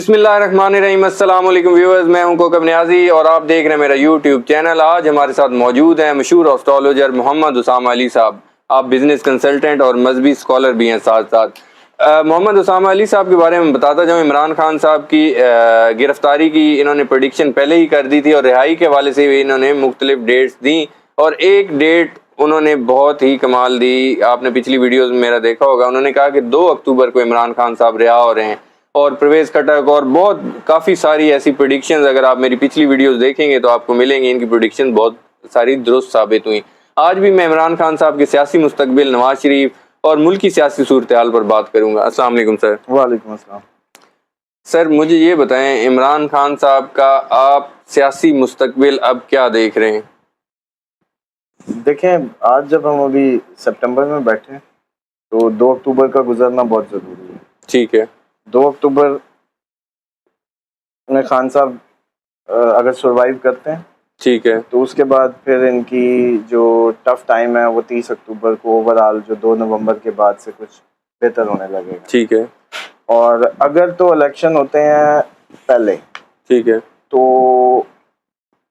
بسم اللہ الرحمن الرحیم. السلام علیکم ویورز، میں ہوں کوکب نیازی اور آپ دیکھ رہے ہیں میرا یوٹیوب چینل. آج ہمارے ساتھ موجود ہیں مشہور اسٹرالوجر محمد اسامہ علی صاحب. آپ بزنس کنسلٹنٹ اور مذہبی اسکالر بھی ہیں ساتھ ساتھ. محمد اسامہ علی صاحب کے بارے میں بتاتا جاؤں. عمران خان صاحب کی گرفتاری کی انہوں نے پریڈکشن پہلے ہی کر دی تھی اور رہائی کے حوالے سے بھی انہوں نے مختلف ڈیٹس دیں اور ایک ڈیٹ انہوں نے بہت ہی کمال دی. آپ نے پچھلی ویڈیوز میں میرا دیکھا ہوگا. انہوں نے کہا کہ 2 اکتوبر کو عمران خان صاحب رہا ہو رہے ہیں اور پرویز خٹک اور بہت کافی ساری ایسی پریڈکشنز اگر آپ میری پچھلی ویڈیوز دیکھیں گے تو آپ کو ملیں گی. ان کی پریڈکشن بہت ساری درست ثابت ہوئی. آج بھی میں عمران خان صاحب کے سیاسی مستقبل، نواز شریف اور ملکی سیاسی صورتحال پر بات کروں گا. السلام علیکم سر. وعلیکم السلام. سر مجھے یہ بتائیں، عمران خان صاحب کا آپ سیاسی مستقبل اب کیا دیکھ رہے ہیں؟ دیکھیں، آج جب ہم ابھی سپٹمبر میں بیٹھے تو 2 اکتوبر کا گزرنا بہت ضروری ہے. ٹھیک ہے. 2 اکتوبر میں خان صاحب اگر سروائیو کرتے ہیں ٹھیک ہے. تو اس کے بعد پھر ان کی جو ٹف ٹائم ہے وہ 30 اکتوبر کو اوور آل جو 2 نومبر کے بعد سے کچھ بہتر ہونے لگے گا. ٹھیک ہے. اور اگر تو الیکشن ہوتے ہیں پہلے، ٹھیک ہے. تو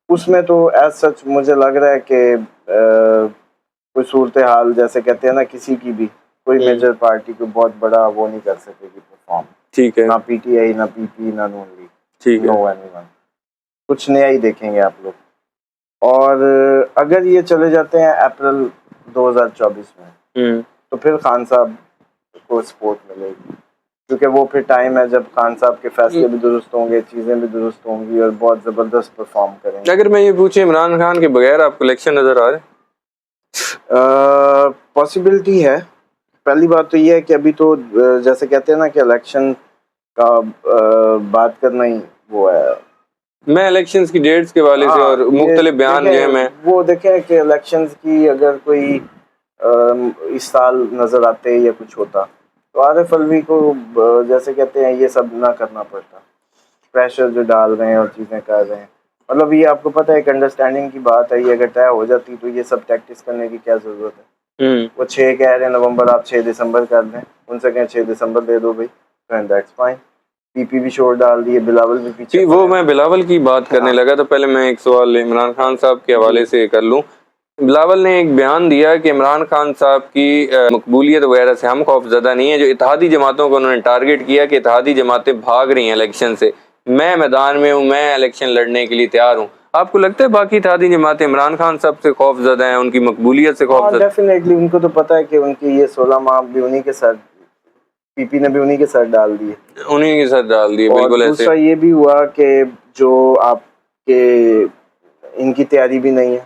اس میں تو ایز سچ مجھے لگ رہا ہے کہ کوئی صورتحال جیسے کہتے ہیں نا، کسی کی بھی کوئی میجر پارٹی کو بہت بڑا وہ نہیں کر سکے گی پرفارم. ٹھیک ہے. نہ پی ٹی آئی، نہ پی پی، نہ نون لیگ. ٹھیک ہے. Know any one. کچھ نیا ہی دیکھیں گے آپ لوگ. اور اگر یہ چلے جاتے ہیں اپریل 2024 میں تو پھر خان صاحب کو سپورٹ ملے گی، کیونکہ وہ پھر ٹائم ہے جب خان صاحب کے فیصلے بھی درست ہوں گے، چیزیں بھی درست ہوں گی اور بہت زبردست پرفارم کریں گے. اگر میں یہ پوچھیں عمران خان کے بغیر آپ کو الیکشن نظر آ رہے ہیں؟ پاسبلٹی ہے. پہلی بات تو یہ ہے کہ ابھی تو جیسے کہتے ہیں نا کہ الیکشن کا بات کرنا ہی وہ ہے. میں الیکشنز کی ڈیٹس کے حوالے سے اور مختلف بیان جو ہیں میں وہ دیکھیں کہ الیکشنز کی اگر کوئی اس سال نظر آتے یا کچھ ہوتا تو عارف الوی کو جیسے کہتے ہیں یہ سب نہ کرنا پڑتا. پریشر جو ڈال رہے ہیں اور چیزیں کر رہے ہیں، مطلب یہ آپ کو پتہ ہے ایک انڈرسٹینڈنگ کی بات ہے. یہ اگر طے ہو جاتی تو یہ سب ٹیکٹس کرنے کی کیا ضرورت ہے. وہ 6 کہہ رہے ہیں نومبر، آپ 6 دسمبر کر دیں. ان سے کہیں 6 دسمبر دے دو بھائی، اینڈ دیٹس فائن. پی پی بھی شور ڈال دیے، بلاول بھی پیچھے. وہ میں بلاول کی بات کرنے لگا تو پہلے میں ایک سوال عمران خان صاحب کے حوالے سے کر لوں. بلاول نے ایک بیان دیا کہ عمران خان صاحب کی مقبولیت وغیرہ سے ہم خوف زدہ نہیں ہیں. جو اتحادی جماعتوں کو انہوں نے ٹارگٹ کیا کہ اتحادی جماعتیں بھاگ رہی ہیں الیکشن سے، میں میدان میں ہوں، میں الیکشن لڑنے کے لیے تیار ہوں. آپ کو لگتا ہے باقی اتحادی جماعتیں عمران خان صاحب سے خوف زدہ ہیں، ان کی مقبولیت سے خوف زدہ؟ ڈیفینیٹلی ان کو تو پتہ ہے کہ ان کی یہ 16 ماہ بھی انہی کے ساتھ، پی پی نے بھی انہی کے ساتھ ڈال دیے. انہی کے ساتھ ڈال دیے، بالکل ایسے. دوسرا یہ بھی ہوا کہ جو آپ کے ان کی تیاری بھی نہیں ہے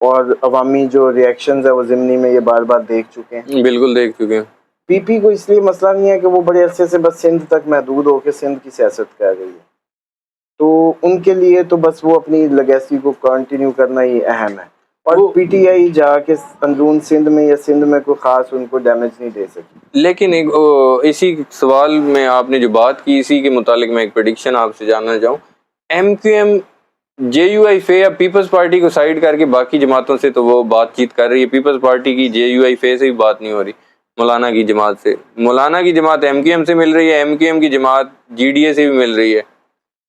اور عوامی جو ریئیکشنز ہے وہ ضمنی میں یہ بار بار دیکھ چکے ہیں. بالکل دیکھ چکے ہیں. پی پی کو اس لیے مسئلہ نہیں ہے کہ وہ بڑے عرصے سے بس سندھ تک محدود ہو کے سندھ کی سیاست کر رہی ہے، تو ان کے لیے تو بس وہ اپنی لیگیسی کو کنٹینیو کرنا ہی اہم ہے. اور پی ٹی آئی جا کے اندرون سندھ میں یا سندھ میں کوئی خاص ان کو ڈیمیج نہیں دے سکی. لیکن اسی سوال میں آپ نے جو بات کی، اسی کے متعلق میں ایک پریڈکشن آپ سے جاننا چاہوں. M Q M J U I F یا پیپلز پارٹی کو سائیڈ کر کے باقی جماعتوں سے تو وہ بات چیت کر رہی ہے. پیپلز پارٹی کی جے یو آئی فے سے بھی بات نہیں ہو رہی، مولانا کی جماعت سے. مولانا کی جماعت ایم کیو ایم سے مل رہی ہے، ایم کیو ایم کی جماعت جی ڈی اے سے بھی مل رہی ہے.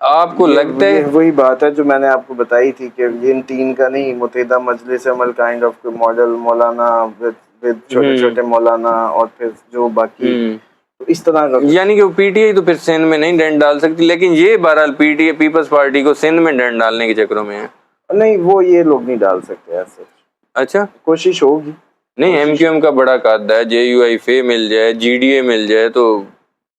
آپ کو لگتا ہے وہی بات ہے جو میں نے آپ کو بتائی تھی کہ ان 3 کا نہیں، متحدہ مجلس عمل kind of model, Maulana with چھوٹے چھوٹے مولانا اور پھر جو باقی اس طرح کا، یعنی کہ پی ٹی آئی تو پھر سندھ میں نہیں ڈنڈ ڈال سکتی، لیکن یہ بہرحال P T I Peoples Party کو سندھ میں ڈنڈ ڈالنے کے چکروں میں ہے. نہیں وہ یہ لوگ نہیں ڈال سکتے ایسے. اچھا، کوشش ہوگی. نہیں ایم کیو ایم کا بڑا قد ہے، جے یو آئی فے مل جائے، جی ڈی اے مل جائے تو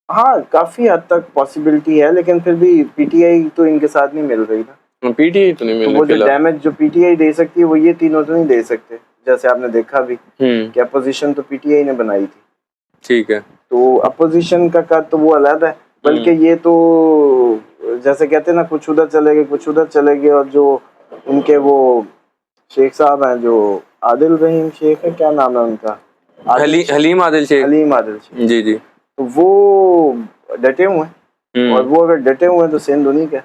ہاں کافی حد تک پاسبلٹی ہے، لیکن پھر بھی پی ٹی آئی تو ان کے ساتھ نہیں مل رہی نا. پی ٹی آئی تو نہیں مل وہ جو رہی. ڈیمیج جو پی ٹی آئی دے سکتی ہے وہ یہ تینوں تو نہیں دے سکتے، جیسے آپ نے دیکھا بھی کہ اپوزیشن تو پی ٹی آئی نے بنائی تھی. ٹھیک ہے. تو اپوزیشن کا قد تو وہ علیحدہ ہے، بلکہ یہ تو جیسے کہتے ہیں نا کچھ ادھر چلے گئے کچھ ادھر چلے گئے. اور جو ان کے وہ شیخ صاحب ہیں جو عادل رحیم شیخ ہے، کیا نام ہے ان کا، حلیم عادل شیخ. حلیم عادل شیخ. جی جی. تو وہ ڈٹے ہوئے ہیں، اور وہ اگر ڈٹے ہوئے ہیں تو سندھ انہی کا.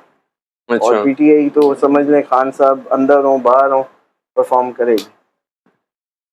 اور پی ٹی آئی تو سمجھ لیں خان صاحب اندر ہوں باہر ہوں پرفارم کرے گی.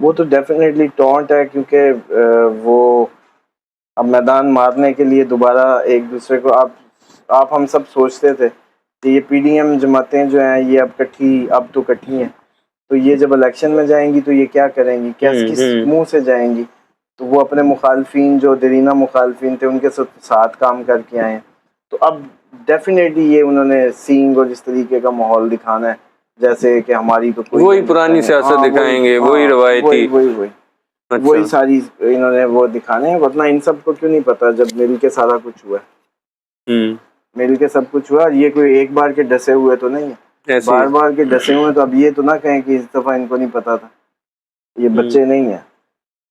وہ تو ڈیفینیٹلی ٹونٹ ہے، کیونکہ وہ اب میدان مارنے کے لیے دوبارہ ایک دوسرے کو آپ ہم سب سوچتے تھے کہ یہ پی ڈی ایم جماعتیں جو ہیں یہ اب تو کٹھی ہیں، تو یہ جب الیکشن میں جائیں گی تو یہ کیا کریں گی، کس منہ سے جائیں گی. تو وہ اپنے مخالفین جو دیرینہ مخالفین تھے ان کے ساتھ کام کر کے آئے ہیں. تو اب ڈیفینیٹلی یہ انہوں نے سینگ اور اس طریقے کا ماحول دکھانا ہے جیسے کہ ہماری تو کوئی وہی پرانی سیاست دکھائیں گے، وہی روایتی، وہی ساری انہوں نے وہ دکھانے ہیں. ورنہ ان سب کو کیوں نہیں پتا جب مل کے سارا کچھ ہوا ہے، مل کے سب کچھ ہوا. یہ کوئی ایک بار کے ڈسے ہوئے تو نہیں ہے، بار بار کے ڈسے ہوئے. تو اب یہ تو نہ کہیں کہ اس دفعہ ان کو نہیں پتا تھا، یہ بچے نہیں ہیں.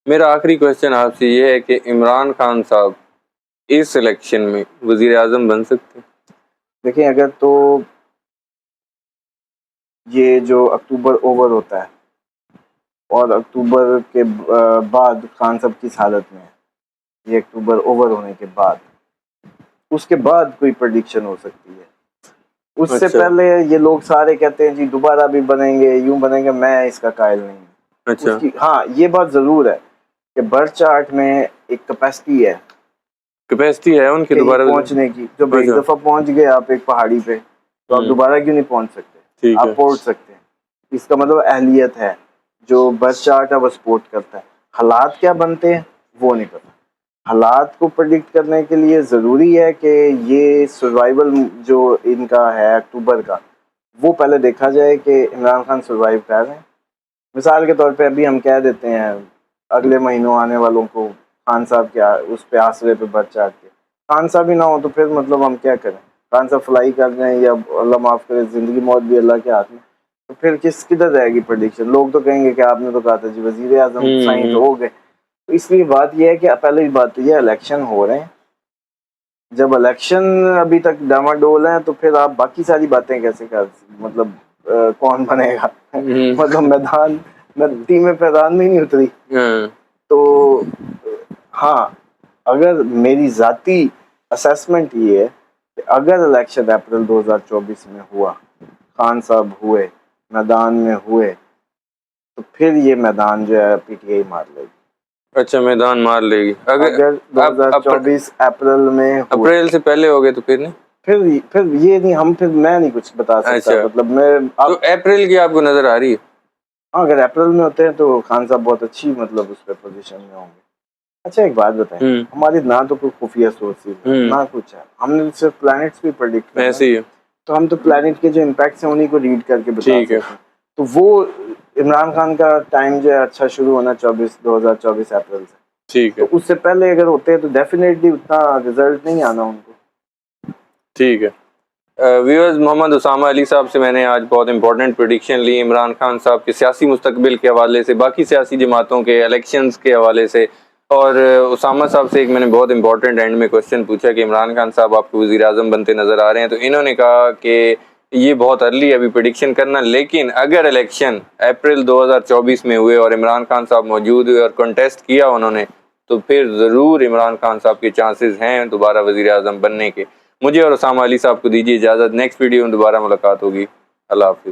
میرا آخری کوشچن آپ سے یہ ہے کہ عمران خان صاحب اس الیکشن میں وزیر اعظم بن سکتے؟ دیکھیں، اگر تو یہ جو اکتوبر اوور ہوتا ہے اور اکتوبر کے بعد خان صاحب کس حالت میں ہے، یہ اکتوبر اوور ہونے کے بعد، اس کے بعد کوئی پریڈکشن ہو سکتی ہے. اس سے پہلے یہ لوگ سارے کہتے ہیں جی دوبارہ بھی بنیں گے، یوں بنیں گے. میں اس کا قائل نہیں ہوں. اس کی ہاں یہ بات ضرور ہے کہ برتھ چارٹ میں ایک کیپیسٹی ہے ان کی دوبارہ پہنچنے کی. جب ایک دفعہ پہنچ گئے آپ ایک پہاڑی پہ تو آپ دوبارہ کیوں نہیں پہنچ سکتے، آپ پہنچ سکتے ہیں. اس کا مطلب اہلیت ہے. جو برتھ چارٹ ہے وہ سپورٹ کرتا ہے. حالات کیا بنتے ہیں وہ نہیں پتا. حالات کو پریڈکٹ کرنے کے لیے ضروری ہے کہ یہ سروائیول جو ان کا ہے اکتوبر کا، وہ پہلے دیکھا جائے کہ عمران خان سروائیو کر رہے ہیں. مثال کے طور پہ ابھی ہم کہہ دیتے ہیں اگلے مہینوں آنے والوں کو خان صاحب کے اس پہ آسرے پہ برتھ چارٹ کے خان صاحب ہی نہ ہو تو پھر مطلب ہم کیا کریں. خان صاحب فلائی کر رہے ہیں یا اللہ معاف کرے زندگی موت بھی اللہ کے ہاتھ میں، تو پھر کدھر رہے گی پریڈکشن. لوگ تو کہیں گے کہ آپ نے تو کہا تھا جی وزیر اعظم سائن تو ہو گئے. تو اس لیے بات یہ ہے کہ پہلے بات یہ الیکشن ہو رہے ہیں. جب الیکشن ابھی تک ڈاواڈول ہیں تو پھر آپ باقی ساری باتیں کیسے کر، مطلب کون بنے گا، مطلب میدان ٹیمیں میدان میں نہیں اتری. تو ہاں اگر میری ذاتی اسیسمنٹ یہ ہے کہ اگر الیکشن اپریل 2024 میں ہوا، خان صاحب ہوئے، میدان میں ہوئے، تو پھر یہ میدان جو ہے پی ٹی آئی مار لے گی. اچھا میدان مار لے گی اگر 2024 اپریل میں اپریل سے پہلے ہو گئے تو پھر نہیں، پھر یہ نہیں پھر میں نہیں کچھ بتا سکتا. مطلب میں تو اپریل کی آپ کو نظر آ رہی ہے؟ ہاں اگر اپریل میں ہوتے ہیں تو خان صاحب بہت اچھی مطلب اس پہ پوزیشن میں ہوں گے. اچھا ایک بات بتائیں، ہماری نہ تو کوئی خفیہ سورسز ہے نہ کچھ ہے، ہم نے صرف پلانٹس بھی پریڈکٹ کرنا ہے. تو ہم تو پلانٹ کے جو امپیکٹس ہیں انہیں کو ریڈ کر کے بتا سکتے ہیں. تو وہ عمران خان کا ٹائم جو ہے اچھا شروع ہونا 2024 اپریل سے. تو اس سے پہلے اگر ہوتے ہیں تو ڈیفینیٹلی اتنا رزلٹ نہیں آنا ان کو. ٹھیک ہے ویورز، محمد اسامہ علی صاحب سے میں نے آج بہت امپورٹنٹ پریڈکشن لی عمران خان صاحب کے سیاسی مستقبل کے حوالے سے، باقی سیاسی جماعتوں کے الیکشنز کے حوالے سے. اور اسامہ صاحب سے ایک میں نے بہت امپورٹنٹ اینڈ میں کوشچن پوچھا کہ عمران خان صاحب آپ کو وزیر اعظم بنتے نظر آ رہے ہیں، تو انہوں نے کہا کہ یہ بہت ارلی ابھی پریڈکشن کرنا، لیکن اگر الیکشن اپریل 2024 میں ہوئے اور عمران خان صاحب موجود ہوئے اور کنٹیسٹ کیا انہوں نے، تو پھر ضرور عمران خان صاحب کے چانسز ہیں دوبارہ وزیر اعظم بننے کے. مجھے اور اسامہ علی صاحب کو دیجیے اجازت، نیکسٹ ویڈیو میں دوبارہ ملاقات ہوگی. اللہ حافظ.